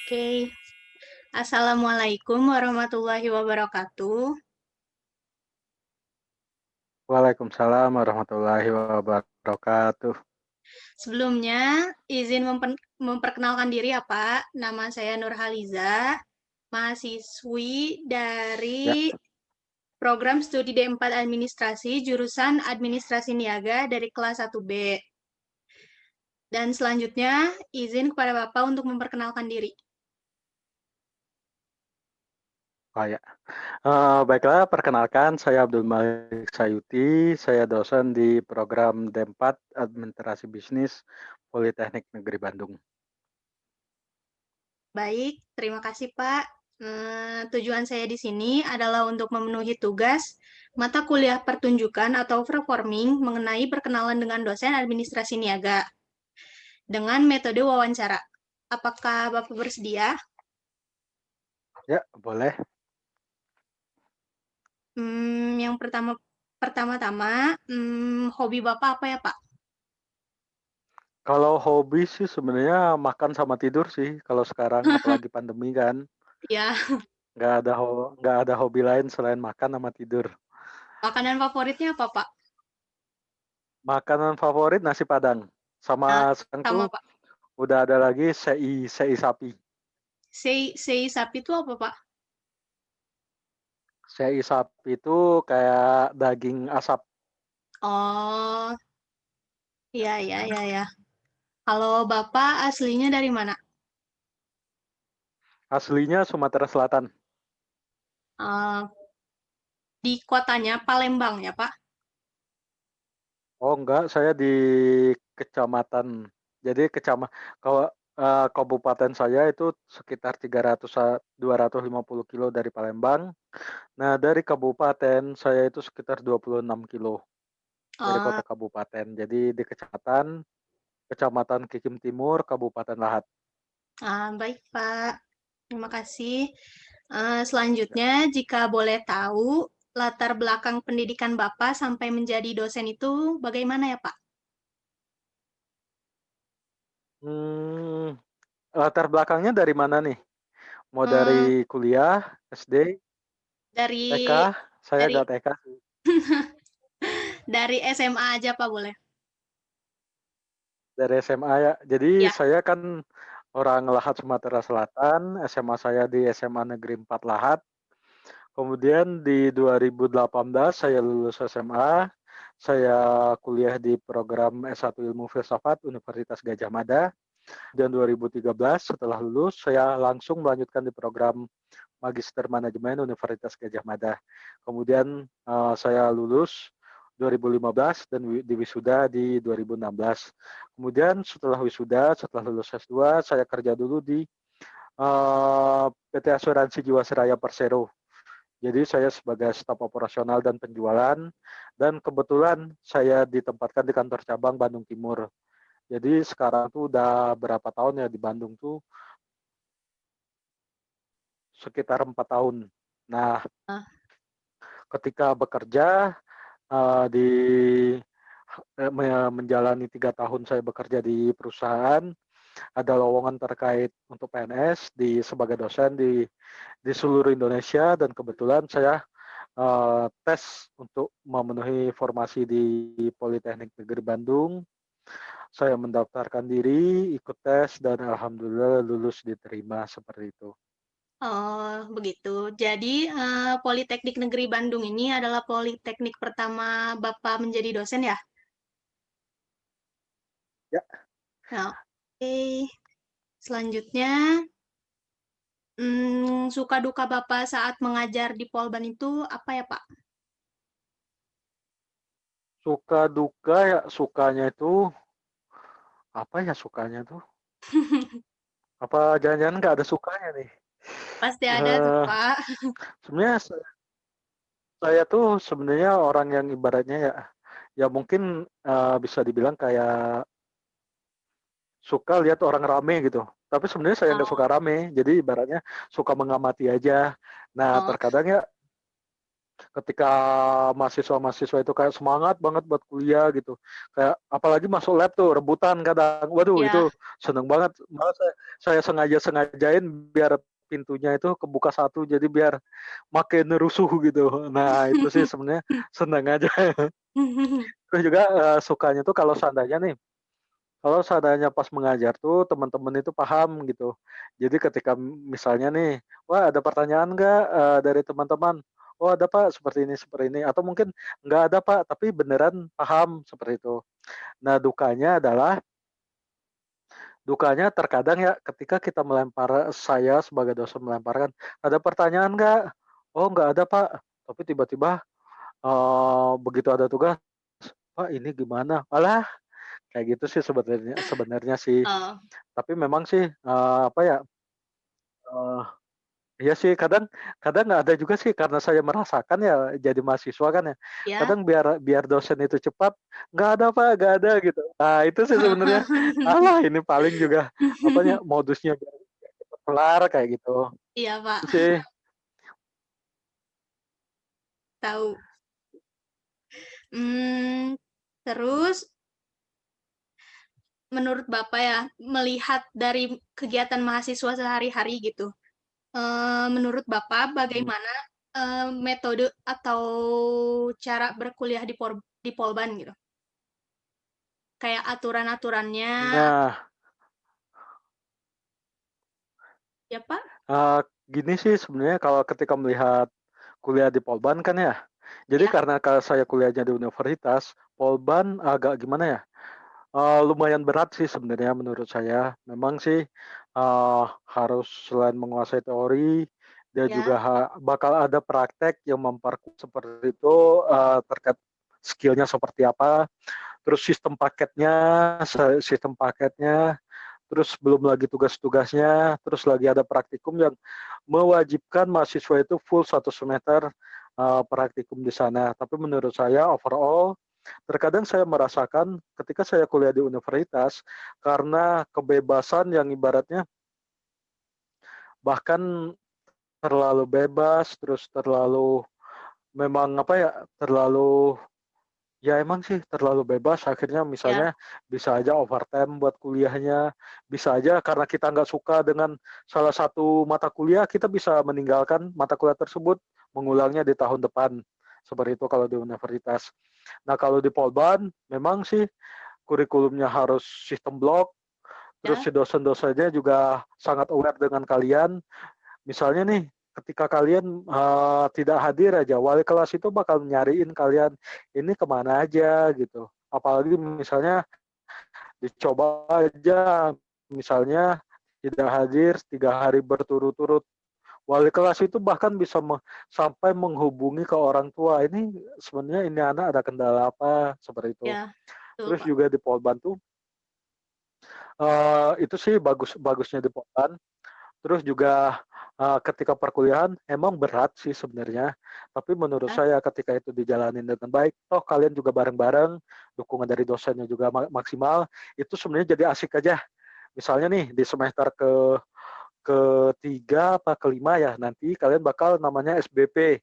Oke, Assalamualaikum warahmatullahi wabarakatuh. Waalaikumsalam warahmatullahi wabarakatuh. Sebelumnya, izin memperkenalkan diri ya Pak. Nama saya Nurhaliza, mahasiswi Ya, dari program studi D4 Administrasi, jurusan Administrasi Niaga dari kelas 1B. Dan selanjutnya, izin kepada Bapak untuk memperkenalkan diri. ya. Baiklah, perkenalkan saya Abdul Malik Sayuti. Saya dosen di program D4 Administrasi Bisnis Politeknik Negeri Bandung. Baik, terima kasih Pak. Tujuan saya di sini adalah untuk memenuhi tugas mata kuliah pertunjukan atau performing mengenai perkenalan dengan dosen administrasi niaga dengan metode wawancara. Apakah Bapak bersedia? Ya, boleh. Yang pertama-tama, hobi Bapak apa ya Pak? Kalau hobi sih sebenarnya makan sama tidur sih. Kalau sekarang apalagi pandemi kan, Ya, nggak ada hobi lain selain makan sama tidur. makanan favoritnya apa Pak? Makanan favorit nasi Padang. Nah, Sama sekarang tuh sama Pak. udah ada lagi sei sapi. Sei sapi itu apa Pak? Sei sapi itu kayak daging asap. Oh, iya, iya, iya, ya. Kalau Bapak aslinya dari mana? Aslinya Sumatera Selatan. Eh, di kotanya Palembang ya, Pak? Oh enggak, saya di kecamatan. Jadi kalau kabupaten saya itu sekitar 250 kilo dari Palembang. Nah, dari kabupaten saya itu sekitar 26 kilo dari Oh, kota kabupaten. Jadi di Kecamatan Kikim Timur, Kabupaten Lahat. baik, Pak. Terima kasih. Selanjutnya, jika boleh tahu, latar belakang pendidikan Bapak sampai menjadi dosen itu bagaimana ya, Pak? Hmm, latar belakangnya dari mana nih? Mau Eh, dari kuliah, SD, TK? dari Saya dari nggak TK sih. dari SMA aja, Pak, boleh? Dari SMA ya. Jadi Ya. saya kan orang Lahat Sumatera Selatan, SMA saya di SMA Negeri 4 Lahat. Kemudian di 2018 saya lulus SMA, saya kuliah di program S1 Ilmu Filsafat Universitas Gadjah Mada. Dan 2013 setelah lulus saya langsung melanjutkan di program Magister Manajemen Universitas Gadjah Mada. Kemudian saya lulus 2015 dan wisuda di 2016. Kemudian setelah wisuda, setelah lulus S2, saya kerja dulu di PT Asuransi Jiwasraya Persero. Jadi saya sebagai staf operasional dan penjualan, dan kebetulan saya ditempatkan di kantor cabang Bandung Timur. Jadi sekarang tuh udah berapa tahun ya di Bandung tuh, sekitar 4 tahun. Nah, Ah, ketika bekerja di menjalani 3 tahun saya bekerja di perusahaan, ada lowongan terkait untuk PNS sebagai dosen di seluruh Indonesia, dan kebetulan saya tes untuk memenuhi formasi di Politeknik Negeri Bandung. Saya mendaftarkan diri, ikut tes, dan alhamdulillah lulus diterima seperti itu. oh, begitu. Jadi, Politeknik Negeri Bandung ini adalah politeknik pertama Bapak menjadi dosen ya? Ya, Nah, oke. Selanjutnya, suka duka Bapak saat mengajar di Polban itu apa ya, Pak? suka duka ya, sukanya itu apa ya, sukanya tuh? Apa jangan-jangan nggak ada sukanya nih? Pasti ada tuh, Eh, Pak. Sebenarnya saya tuh sebenarnya orang yang ibaratnya ya, ya mungkin bisa dibilang kayak suka lihat orang rame gitu. Tapi sebenarnya saya nggak Oh, suka rame, jadi ibaratnya suka mengamati aja. Nah, oh, terkadang ya ketika mahasiswa-mahasiswa itu kayak semangat banget buat kuliah gitu. Kayak apalagi masuk lab tuh rebutan kadang. Waduh Ya. itu seneng banget. Malah saya sengajain biar pintunya itu kebuka satu jadi biar makin rusuh gitu. Nah, itu sih sebenarnya seneng aja. Terus juga sukanya tuh kalau seandainya pas mengajar tuh teman-teman itu paham gitu. Jadi ketika misalnya nih, "Wah ada pertanyaan nggak, dari teman-teman?" "Oh ada Pak, seperti ini," atau mungkin, "Nggak ada Pak, tapi beneran paham," seperti itu. Nah dukanya terkadang ya ketika kita saya sebagai dosen melemparkan, "Ada pertanyaan nggak?" "Oh nggak ada Pak," tapi tiba-tiba, begitu ada tugas, "Pak ini gimana?" Alah kayak gitu sih sebenarnya sebenarnya sih. Oh, Tapi memang sih, apa ya, eee, iya sih kadang kadang ada juga sih karena saya merasakan ya jadi mahasiswa kan ya, ya. kadang biar biar dosen itu cepat, "Nggak ada Pak, nggak ada," gitu. Nah itu sih sebenarnya, alah ini paling juga apanya, modusnya biar cepet kelar kayak gitu. Iya, Pak, Itu sih. tahu. Mmm, terus menurut Bapak ya, melihat dari kegiatan mahasiswa sehari-hari gitu, menurut Bapak Mhm. bagaimana, metode atau cara berkuliah di Polban gitu? Kayak aturan-aturannya Nah, ya, Pak? eee, gini sih sebenarnya kalau ketika melihat kuliah di Polban kan ya, jadi Ya, karena saya kuliahnya di universitas, Polban agak gimana ya, lumayan berat sih sebenarnya menurut saya. Memang sih, harus selain menguasai teori, dia juga ya, bakal ada praktek yang memperkuat seperti itu, terkait skill-nya seperti apa, terus sistem paketnya, terus belum lagi tugas-tugasnya, terus lagi ada praktikum yang mewajibkan mahasiswa itu full 1 semester, praktikum di sana. Tapi menurut saya overall terkadang saya merasakan ketika saya kuliah di universitas, karena kebebasan yang ibaratnya bahkan terlalu bebas, terus terlalu memang apa ya, terlalu ya emang sih terlalu bebas akhirnya ya, misalnya bisa aja overtime buat kuliahnya, bisa aja karena kita nggak suka dengan salah satu mata kuliah, kita bisa meninggalkan mata kuliah tersebut, mengulangnya di tahun depan, seperti itu kalau di universitas. Nah kalau di Polban memang sih kurikulumnya harus sistem blok, terus ya, si dosen-dosennya juga sangat aware dengan kalian. Misalnya nih, ketika kalian tidak hadir aja, wali kelas itu bakal nyariin kalian ini kemana aja gitu. Apalagi misalnya dicoba aja, misalnya tidak hadir 3 hari berturut-turut. Wali kelas itu bahkan bisa sampai menghubungi ke orang tua. Ini sebenarnya ini anak ada kendala apa seperti itu. ya, betul, Terus Pak. juga di Polban tuh itu sih bagusnya di Polban. Terus juga, ketika perkuliahan emang berat sih sebenarnya, tapi menurut Ya, saya ketika itu dijalanin dengan baik, toh kalian juga bareng-bareng, dukungan dari dosennya juga maksimal, itu sebenarnya jadi asik aja. Misalnya nih di semester ketiga apa kelima ya, nanti kalian bakal namanya SBP.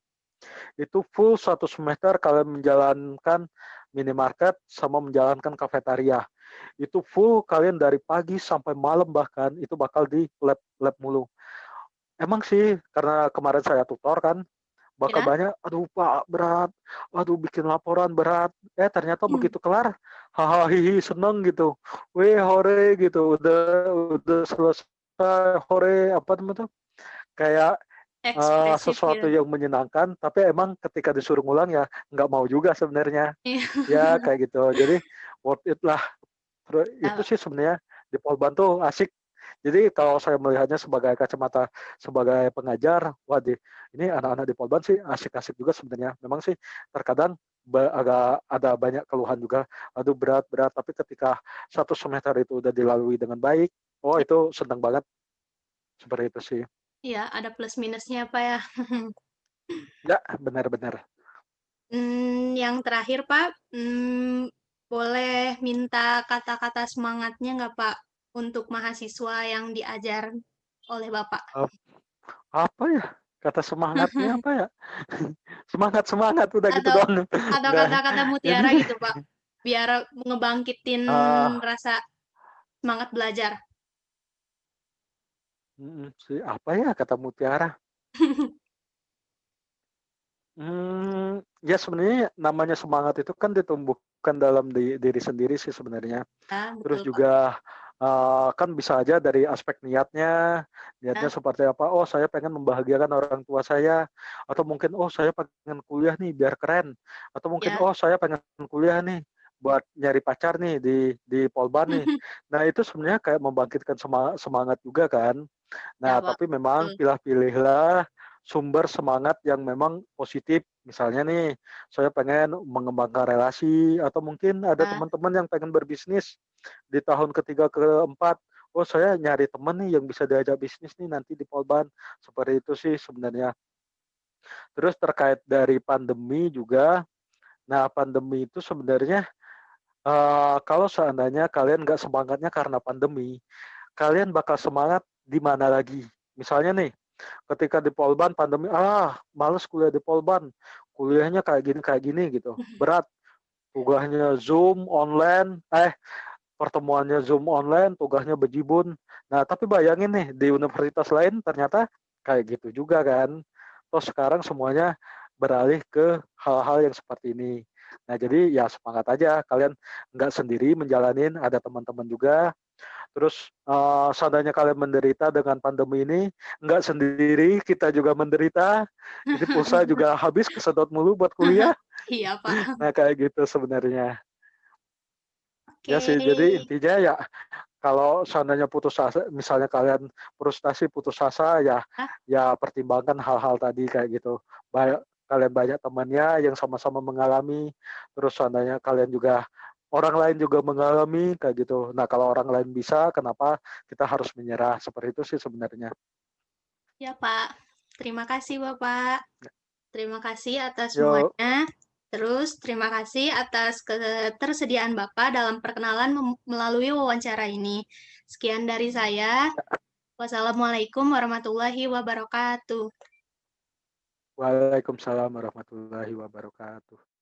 Itu full 1 semester kalian menjalankan minimarket sama menjalankan kafetaria. Itu full kalian dari pagi sampai malam bahkan itu bakal di lab lab mulu. Emang sih, karena kemarin saya tutor kan, bakal ya, banyak, "Aduh Pak, berat. Aduh bikin laporan berat." Ternyata hmm, begitu kelar, hahaha, hihi, seneng gitu. "Weh, hore," gitu, "udah selesai, hore," apa namanya tuh, kayak, ekspresif sesuatu gitu. yang menyenangkan, tapi emang ketika disuruh ngulang ya nggak mau juga sebenarnya. Iya, Ya kayak gitu. Jadi worth it lah. Itu tahu. sih sebenarnya di Polban tuh asik. Jadi kalau saya melihatnya sebagai kacamata sebagai pengajar, wah ini anak-anak di Polban sih asik-asik juga sebenarnya. Memang sih terkadang agak ada banyak keluhan juga, aduh berat-berat. Tapi ketika 1 semester itu udah dilalui dengan baik, oh Ya, itu senang banget seperti itu sih. iya, ada plus minusnya, Pak, ya. Ya benar-benar. Yang terakhir, Pak, boleh minta kata-kata semangatnya nggak, Pak, untuk mahasiswa yang diajar oleh Bapak? Apa ya? Kata semangatnya apa ya? Semangat semangat udah gitu Atau doang. atau Nggak kata-kata ini mutiara gitu, Pak, biar ngebangkitin ah rasa semangat belajar. sih apa ya kata mutiara? Ya sebenarnya namanya semangat itu kan ditumbuhkan dalam diri sendiri sih sebenarnya. Ya, Terus betul, Pak. juga, kan bisa aja dari aspek niatnya, niatnya Ya, seperti apa, "Oh saya pengen membahagiakan orang tua saya," atau mungkin, "Oh saya pengen kuliah nih biar keren," atau mungkin, ya. "Oh saya pengen kuliah nih buat nyari pacar nih di Polban nih." Nah itu sebenarnya kayak membangkitkan semangat juga kan. Ya, Nah, Pak, tapi memang betul. pilihlah sumber semangat yang memang positif. Misalnya nih, saya pengen mengembangkan relasi atau mungkin ada Ya. teman-teman yang pengen berbisnis di tahun ketiga, keempat. Oh, saya nyari teman nih yang bisa diajak bisnis nih nanti di Polban. Seperti itu sih sebenarnya. Terus terkait dari pandemi juga, nah pandemi itu sebenarnya kalau seandainya kalian nggak semangatnya karena pandemi, kalian bakal semangat di mana lagi? Misalnya nih, ketika di Polban pandemi, males kuliah di Polban, kuliahnya kayak gini gitu, berat, tugasnya Zoom online, pertemuannya Zoom online, tugasnya bejibun. Nah, tapi bayangin nih di universitas lain ternyata kayak gitu juga kan. Terus sekarang semuanya beralih ke hal-hal yang seperti ini. Nah, jadi ya semangat aja kalian nggak sendiri menjalanin, ada teman-teman juga. Terus seandainya kalian menderita dengan pandemi ini, nggak sendiri, kita juga menderita. Ini pulsa juga habis kesedot mulu buat kuliah. Iya, Pak. Nah, kayak gitu sebenarnya. Ya Oke. sih, jadi intinya ya kalau seandainya putus asa, misalnya kalian frustasi putus asa, ya Ah, ya pertimbangkan hal-hal tadi kayak gitu. Kalian banyak temannya yang sama-sama mengalami, terus seandainya kalian juga orang lain juga mengalami kayak gitu. Nah, kalau orang lain bisa, kenapa kita harus menyerah? Seperti itu sih sebenarnya. ya, Pak. Terima kasih, Bapak. Terima kasih atas Yuk, semuanya. Terus, terima kasih atas ketersediaan Bapak dalam perkenalan melalui wawancara ini. Sekian dari saya. Wassalamualaikum warahmatullahi wabarakatuh. waalaikumsalam warahmatullahi wabarakatuh.